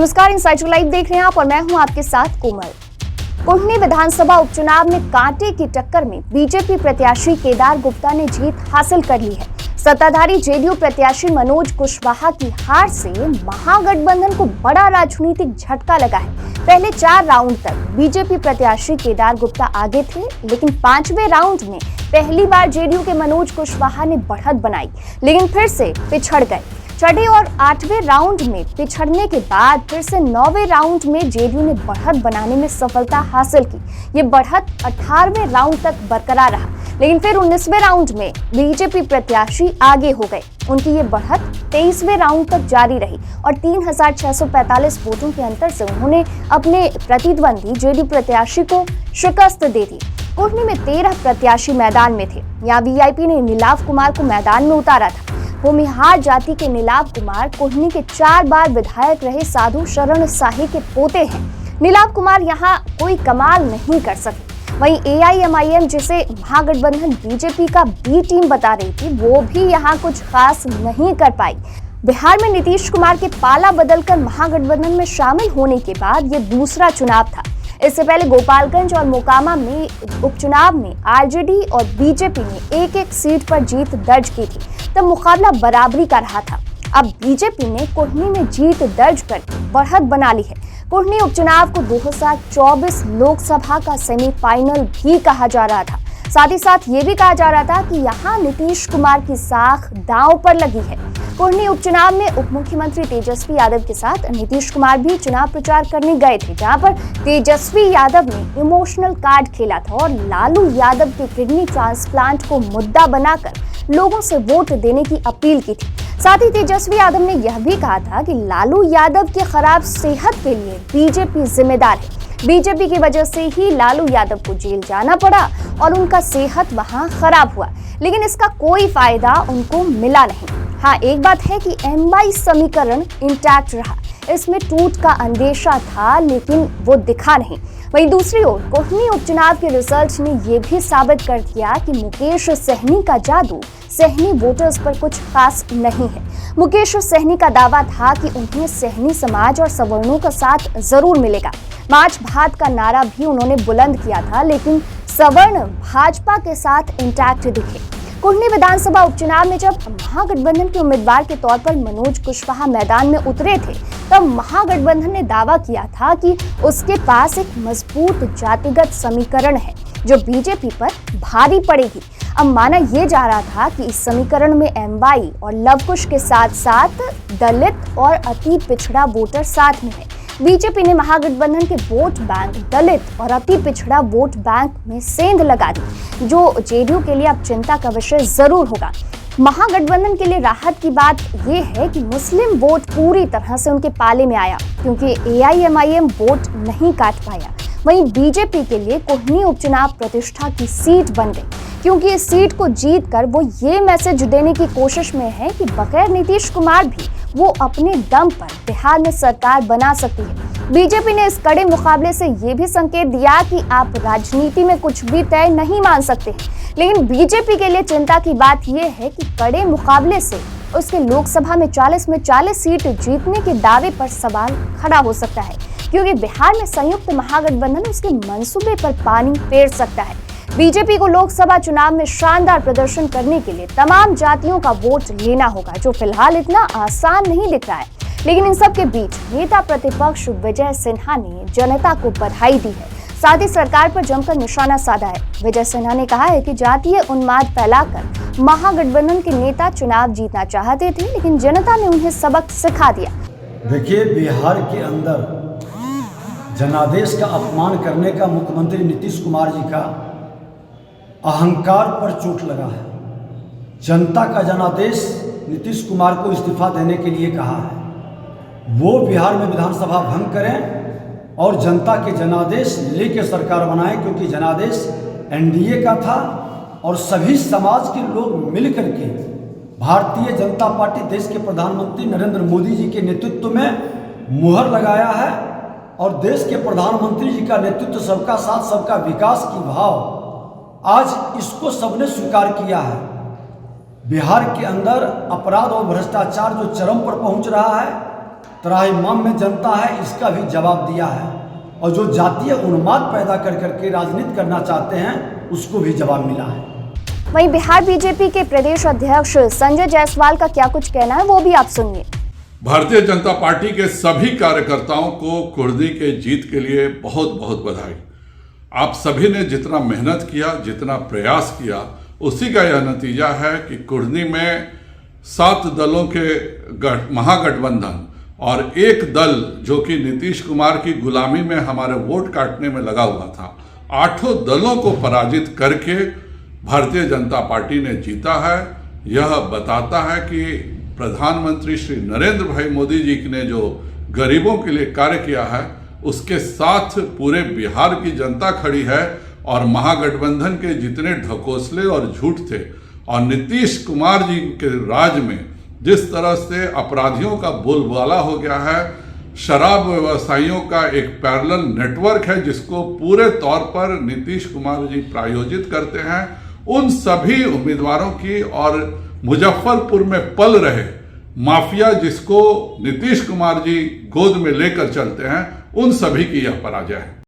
नमस्कार, इनसाइटर लाइव देख रहे हैं आप और मैं हूं आपके साथ कोमल। कुढ़नी विधानसभा उपचुनाव में कांटे की टक्कर में बीजेपी प्रत्याशी केदार गुप्ता ने जीत हासिल कर ली है। सत्ताधारी जेडीयू प्रत्याशी मनोज कुशवाहा की हार से महागठबंधन को बड़ा राजनीतिक झटका लगा है। पहले 4 राउंड तक बीजेपी प्रत्याशी केदार गुप्ता आगे थे, लेकिन 5वें राउंड में पहली बार जेडीयू के मनोज कुशवाहा ने बढ़त बनाई, लेकिन फिर से पिछड़ गए। छठे और 8वें राउंड में पिछड़ने के बाद फिर से 9वें राउंड में जेडीयू ने बढ़त बनाने में सफलता हासिल की। ये बढ़त 18वें राउंड तक बरकरार रहा, लेकिन फिर 19वें राउंड में बीजेपी प्रत्याशी आगे हो गए। उनकी ये बढ़त 23वें राउंड तक जारी रही और 3645 वोटों के अंतर से उन्होंने अपने प्रतिद्वंदी जेडीयू प्रत्याशी को शिकस्त दे दी। कुढ़नी में 13 प्रत्याशी मैदान में थे। यहाँ वीआईपी ने नीलाव कुमार को मैदान में उतारा था। भूमिहार जाति के नीलाव कुमार कुढ़नी के 4 बार विधायक रहे साधु शरण शाही के पोते हैं। नीलाव कुमार यहाँ कोई कमाल नहीं कर सके। वहीं एआईएमआईएम, जिसे महागठबंधन बीजेपी का बी टीम बता रही थी, वो भी यहाँ कुछ खास नहीं कर पाई। बिहार में नीतीश कुमार के पाला बदलकर महागठबंधन में शामिल होने के बाद ये दूसरा चुनाव था। इससे पहले गोपालगंज और मोकामा में उपचुनाव में आरजेडी और बीजेपी ने एक-एक सीट पर जीत दर्ज की थी, तब मुकाबला बराबरी का रहा था। अब बीजेपी ने कुढ़नी में जीत दर्ज कर बढ़त बना ली है। कुढ़नी उपचुनाव को 2024 लोकसभा का सेमीफाइनल भी कहा जा रहा था। साथ ही साथ ये भी कहा जा रहा था कि यहाँ नीतीश कुमार की साख दांव पर लगी है। कुढ़नी उपचुनाव में उप मुख्यमंत्री तेजस्वी यादव के साथ नीतीश कुमार भी चुनाव प्रचार करने गए थे, जहां पर तेजस्वी यादव ने इमोशनल कार्ड खेला था और लालू यादव के किडनी ट्रांसप्लांट को मुद्दा बनाकर लोगों से वोट देने की अपील की थी। साथ ही तेजस्वी यादव ने यह भी कहा था कि लालू यादव की खराब सेहत के लिए बीजेपी जिम्मेदार है। बीजेपी की वजह से ही लालू यादव को जेल जाना पड़ा और उनका सेहत वहां खराब हुआ, लेकिन इसका कोई फायदा उनको मिला नहीं। हाँ, एक बात है कि एमवाई समीकरण इंटैक्ट रहा, इसमें टूट का अंदेशा था, लेकिन वो दिखा नहीं। वहीं दूसरी ओर कुढ़नी उपचुनाव के रिजल्ट ने यह भी साबित कर दिया कि मुकेश सहनी का जादू सहनी वोटर्स पर कुछ खास नहीं है। मुकेश सहनी का दावा था कि उन्हें सहनी समाज और सवर्णों का साथ जरूर मिलेगा। मार्च भात का नारा भी उन्होंने बुलंद किया था, लेकिन सवर्ण भाजपा के साथ इंटैक्ट दिखे। कुढ़नी विधानसभा उपचुनाव में जब महागठबंधन के उम्मीदवार के तौर पर मनोज कुशवाहा मैदान में उतरे थे, तब महागठबंधन ने दावा किया था कि उसके पास एक मजबूत जातिगत समीकरण है जो बीजेपी पर भारी पड़ेगी। अब माना यह जा रहा था कि इस समीकरण में एमवाई और लवकुश के साथ साथ दलित और अति पिछड़ा वोटर साथ में है। बीजेपी ने महागठबंधन के वोट बैंक दलित और अति पिछड़ा वोट बैंक में सेंध लगा दी, जो जेडीयू के लिए अब चिंता का विषय जरूर होगा। महागठबंधन के लिए राहत की बात यह है कि मुस्लिम वोट पूरी तरह से उनके पाले में आया, क्योंकि एआईएमआईएम वोट नहीं काट पाया। वहीं बीजेपी के लिए कुढ़नी उपचुनाव प्रतिष्ठा की सीट बन गई, क्योंकि इस सीट को जीतकर वो ये मैसेज देने की कोशिश में है कि बगैर नीतीश कुमार भी वो अपने दम पर बिहार में सरकार बना सकती है। बीजेपी ने इस कड़े मुकाबले से ये भी संकेत दिया कि आप राजनीति में कुछ भी तय नहीं मान सकते हैं, लेकिन बीजेपी के लिए चिंता की बात यह है कि कड़े मुकाबले से उसके लोकसभा में 40 में 40 सीट जीतने के दावे पर सवाल खड़ा हो सकता है, क्योंकि बिहार में संयुक्त महागठबंधन उसके मंसूबे पर पानी फेर सकता है। बीजेपी को लोकसभा चुनाव में शानदार प्रदर्शन करने के लिए तमाम जातियों का वोट लेना होगा, जो फिलहाल इतना आसान नहीं दिख रहा है। लेकिन इन सब के बीच नेता प्रतिपक्ष विजय सिन्हा ने जनता को बधाई दी है, साथ ही सरकार पर जमकर निशाना साधा है। विजय सिन्हा ने कहा है कि जातीय उन्माद फैलाकर महागठबंधन के नेता चुनाव जीतना चाहते थे, लेकिन जनता ने उन्हें सबक सिखा दिया। देखिए, बिहार के अंदर जनादेश का अपमान करने का मुख्यमंत्री नीतीश कुमार जी का अहंकार पर चोट लगा है। जनता का जनादेश नीतीश कुमार को इस्तीफा देने के लिए कहा है। वो बिहार में विधानसभा भंग करें और जनता के जनादेश लेके सरकार बनाएं, क्योंकि जनादेश एनडीए का था और सभी समाज के लोग मिलकर के भारतीय जनता पार्टी देश के प्रधानमंत्री नरेंद्र मोदी जी के नेतृत्व में मुहर लगाया है और देश के प्रधानमंत्री जी का नेतृत्व, सबका साथ सबका विकास की भाव, आज इसको सबने स्वीकार किया है। बिहार के अंदर अपराध और भ्रष्टाचार जो चरम पर पहुंच रहा है, त्राहिमाम में जनता है, इसका भी जवाब दिया है। और जो जातीय उन्माद पैदा कर करके राजनीति करना चाहते हैं, उसको भी जवाब मिला है। वहीं बिहार बीजेपी के प्रदेश अध्यक्ष संजय जायसवाल का क्या कुछ कहना है, वो भी आप सुनिए। भारतीय जनता पार्टी के सभी कार्यकर्ताओं को कुर्दी के जीत के लिए बहुत बहुत बधाई। आप सभी ने जितना मेहनत किया, जितना प्रयास किया, उसी का यह नतीजा है कि कुर्दी में 7 दलों के महागठबंधन और एक दल जो कि नीतीश कुमार की गुलामी में हमारे वोट काटने में लगा हुआ था, 8 दलों को पराजित करके भारतीय जनता पार्टी ने जीता है। यह बताता है कि प्रधानमंत्री श्री नरेंद्र भाई मोदी जी ने जो गरीबों के लिए कार्य किया है, उसके साथ पूरे बिहार की जनता खड़ी है। और महागठबंधन के जितने ढकोसले और झूठ थे, और नीतीश कुमार जी के राज में जिस तरह से अपराधियों का बोलबाला हो गया है, शराब व्यवसायियों का एक पैरेलल नेटवर्क है जिसको पूरे तौर पर नीतीश कुमार जी प्रायोजित करते हैं, उन सभी उम्मीदवारों की और मुजफ्फरपुर में पल रहे माफिया जिसको नीतीश कुमार जी गोद में लेकर चलते हैं, उन सभी की यह पराजय है।